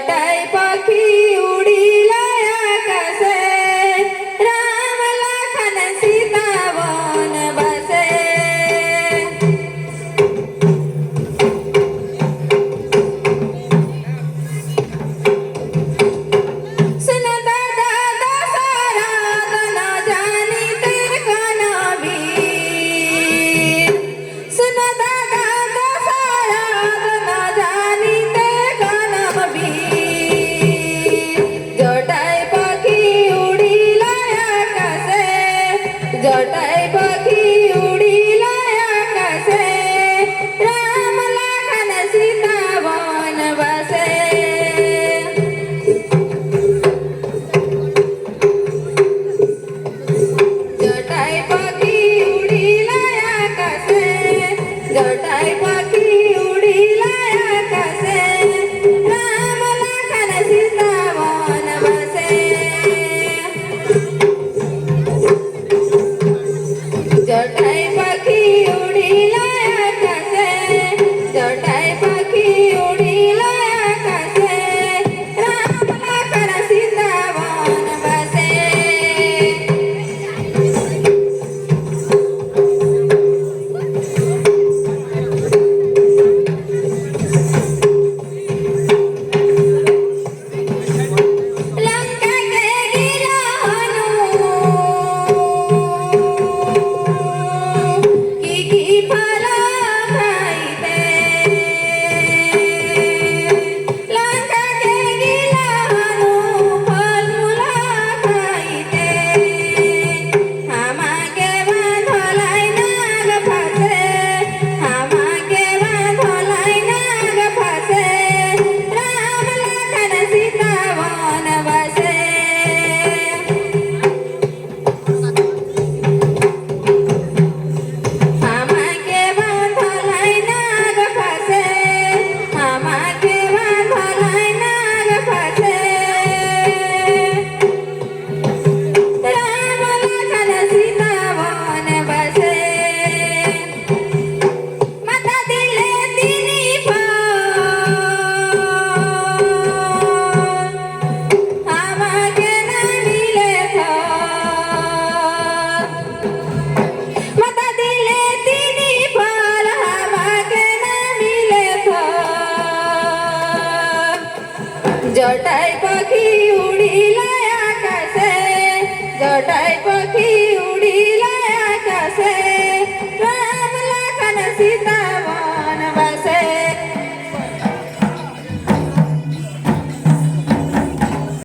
जटाई पाखी उडीला आकाशे, राम लखन सीता वन बसे. सुन दादा दशरथ न जानी तेर कन वीर, सुन दादा दशरथ न जानी तेर कन वीर. जटाई पाखी उडीला आकाशे, जटाई पाखी उडीला आकाशे, राम लखन सीता वन बसे. जटाई पाखी उडीला आकाशे, जटाई पाखी उडीला आकाशे, राम लखन सीता वन बसे. जटाई पाखी उडीला आकाशे, जटाई पाखी उडीला आकाशे, राम लखन सीता वन बसे. लंका के गिरा की फल खाईते, लंका के गिरा फल मूला खाईते. हमाके बांधलाई नाग फासे, हमाके बांधलाई नाग फासे, राम लखन सीता वन बसे. हमाके बांधलाई नाग फासे, हमाके बांधलाई नाग फासे, राम लखन सीता वन बसे. माता दिले तिनी हमाके नामिले माता दिले तिनी फल, हमाके नामिले. जटाई पाखी उडीला आकाशे, जटाई पाखी उडीला आकाशे, राम लखन सीता